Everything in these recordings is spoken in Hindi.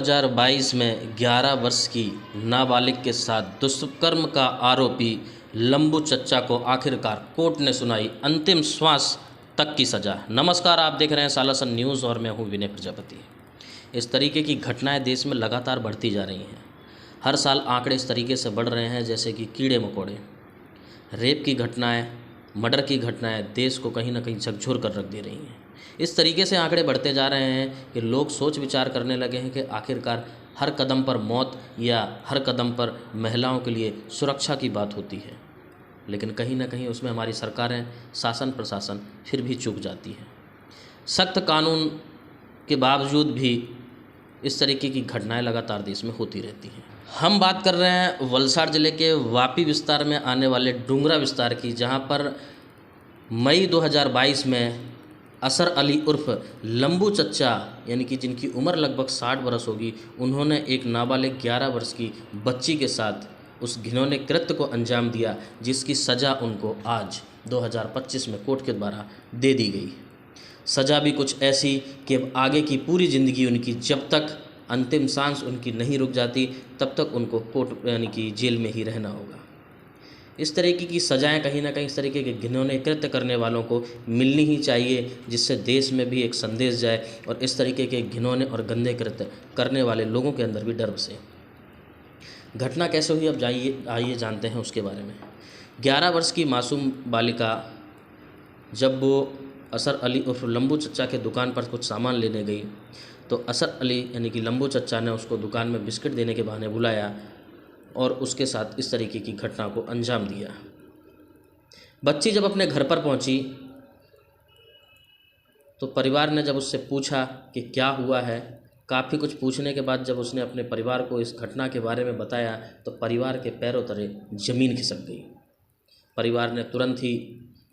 2022 में 11 वर्ष की नाबालिग के साथ दुष्कर्म का आरोपी लंबू चच्चा को आखिरकार कोर्ट ने सुनाई अंतिम श्वास तक की सज़ा। नमस्कार, आप देख रहे हैं सालासन न्यूज़ और मैं हूं विनय प्रजापति। इस तरीके की घटनाएं देश में लगातार बढ़ती जा रही हैं। हर साल आंकड़े इस तरीके से बढ़ रहे हैं जैसे कि कीड़े मकोड़े। रेप की घटनाएं, मर्डर की घटनाएं देश को कहीं ना कहीं झकझोर कर रख दे रही हैं। इस तरीके से आंकड़े बढ़ते जा रहे हैं कि लोग सोच विचार करने लगे हैं कि आखिरकार हर कदम पर मौत या हर कदम पर महिलाओं के लिए सुरक्षा की बात होती है, लेकिन कहीं ना कहीं उसमें हमारी सरकारें, शासन प्रशासन फिर भी चूक जाती है। सख्त कानून के बावजूद भी इस तरीके की घटनाएं लगातार देश में होती रहती हैं। हम बात कर रहे हैं वलसाड़ ज़िले के वापी विस्तार में आने वाले डूंगरा विस्तार की, जहां पर मई 2022 में असर अली उर्फ लंबू चच्चा, यानी कि जिनकी उम्र लगभग 60 वर्ष होगी, उन्होंने एक नाबालिग 11 वर्ष की बच्ची के साथ उस घिनौने कृत्य को अंजाम दिया, जिसकी सज़ा उनको आज 2025 में कोर्ट के द्वारा दे दी गई। सज़ा भी कुछ ऐसी कि अब आगे की पूरी ज़िंदगी उनकी, जब तक अंतिम सांस उनकी नहीं रुक जाती, तब तक उनको कोर्ट यानी कि जेल में ही रहना होगा। इस तरीके की सज़ाएं कहीं ना कहीं इस तरीके के घिनौने कृत्य करने वालों को मिलनी ही चाहिए, जिससे देश में भी एक संदेश जाए और इस तरीके के घिनौने और गंदे कृत्य करने वाले लोगों के अंदर भी डर बसे। घटना कैसे हुई, अब आइए जानते हैं उसके बारे में। 11 वर्ष की मासूम बालिका जब वो असर अली उर्फ लंबू चच्चा के दुकान पर कुछ सामान लेने गई, तो असर अली यानी कि लंबू चच्चा ने उसको दुकान में बिस्किट देने के बहाने बुलाया और उसके साथ इस तरीके की घटना को अंजाम दिया। बच्ची जब अपने घर पर पहुंची तो परिवार ने जब उससे पूछा कि क्या हुआ है, काफ़ी कुछ पूछने के बाद जब उसने अपने परिवार को इस घटना के बारे में बताया तो परिवार के पैरों तले ज़मीन खिसक गई। परिवार ने तुरंत ही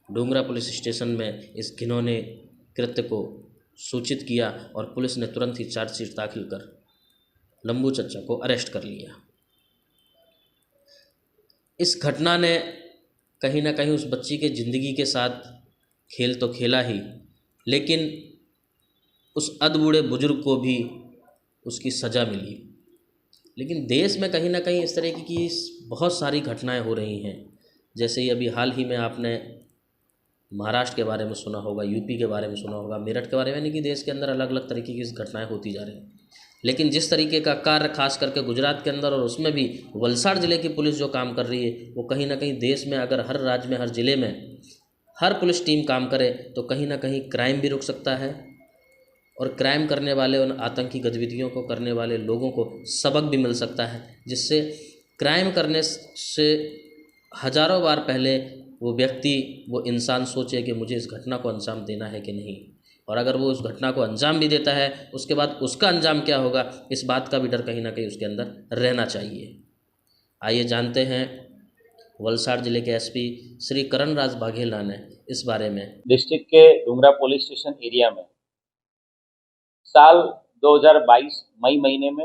डूंगरा पुलिस स्टेशन में इस घिनौने कृत्य को सूचित किया और पुलिस ने तुरंत ही चार्जशीट दाखिल कर लंबू चच्चा को अरेस्ट कर लिया। इस घटना ने कहीं ना कहीं उस बच्ची के ज़िंदगी के साथ खेल तो खेला ही, लेकिन उस अधबूढ़े बुजुर्ग को भी उसकी सज़ा मिली। लेकिन देश में कहीं ना कहीं इस तरह की बहुत सारी घटनाएं हो रही हैं। जैसे ही अभी हाल ही में आपने महाराष्ट्र के बारे में सुना होगा, यूपी के बारे में सुना होगा, मेरठ के बारे में, यानी कि देश के अंदर अलग अलग तरीके की घटनाएं होती जा रही हैं। लेकिन जिस तरीके का कार्य खास करके गुजरात के अंदर और उसमें भी वलसाड़ ज़िले की पुलिस जो काम कर रही है, वो कहीं ना कहीं देश में अगर हर राज्य में, हर ज़िले में हर पुलिस टीम काम करे तो कहीं ना कहीं क्राइम भी रुक सकता है और क्राइम करने वाले, उन आतंकी गतिविधियों को करने वाले लोगों को सबक भी मिल सकता है, जिससे क्राइम करने से हज़ारों बार पहले वो व्यक्ति, वो इंसान सोचे कि मुझे इस घटना को अंजाम देना है कि नहीं, और अगर वो उस घटना को अंजाम भी देता है, उसके बाद उसका अंजाम क्या होगा, इस बात का भी डर कहीं ना कहीं उसके अंदर रहना चाहिए। आइए जानते हैं वलसाड़ जिले के एसपी श्री करण राज बाघेला ने इस बारे में। डिस्ट्रिक्ट के डूंगरा पुलिस स्टेशन एरिया में साल 2022 मई महीने में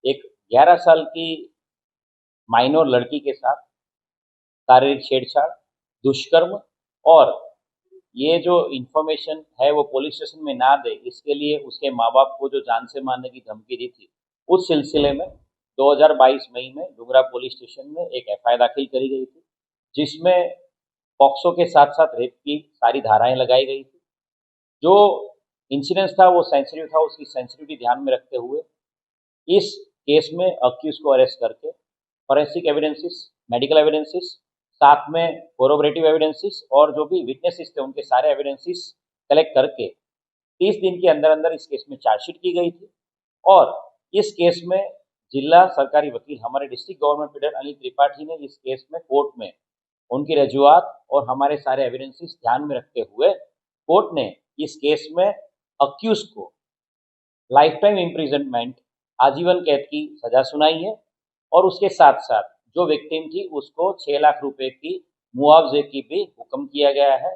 एक 11 साल की माइनर लड़की के साथ शारीरिक छेड़छाड़, दुष्कर्म, और ये जो इन्फॉर्मेशन है वो पुलिस स्टेशन में ना दे, इसके लिए उसके माँ बाप को जो जान से मारने की धमकी दी थी, उस सिलसिले में 2022 मई में डूंगरा पुलिस स्टेशन में एक एफआईआर दाखिल करी गई थी, जिसमें पॉक्सो के साथ साथ रेप की सारी धाराएं लगाई गई थी। जो इंसिडेंस था वो सेंसिटिव था, उसकी सेंसिटिविटी ध्यान में रखते हुए इस केस में अक्यूज को अरेस्ट करके फॉरेंसिक एविडेंसेस, मेडिकल एविडेंसेस, साथ में कोरोबरेटिव एविडेंसेस और जो भी विटनेसेस थे उनके सारे एविडेंसेस कलेक्ट करके 30 दिन के अंदर अंदर इस केस में चार्जशीट की गई थी। और इस केस में जिला सरकारी वकील हमारे डिस्ट्रिक्ट गवर्नमेंट पीडर अनिल त्रिपाठी ने इस केस में कोर्ट में उनकी रजूआत और हमारे सारे एविडेंसेस ध्यान में रखते हुए कोर्ट ने इस केस में अक्यूज को लाइफ टाइम इम्प्रिजनमेंट, आजीवन कैद की सजा सुनाई है और उसके साथ साथ जो विक्टिम थी उसको 6 लाख रुपए की मुआवजे की भी हुक्म किया गया है।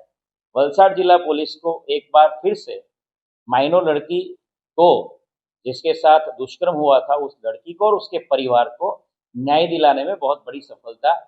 वलसाड़ जिला पुलिस को एक बार फिर से माइनर लड़की को, जिसके साथ दुष्कर्म हुआ था, उस लड़की को और उसके परिवार को न्याय दिलाने में बहुत बड़ी सफलता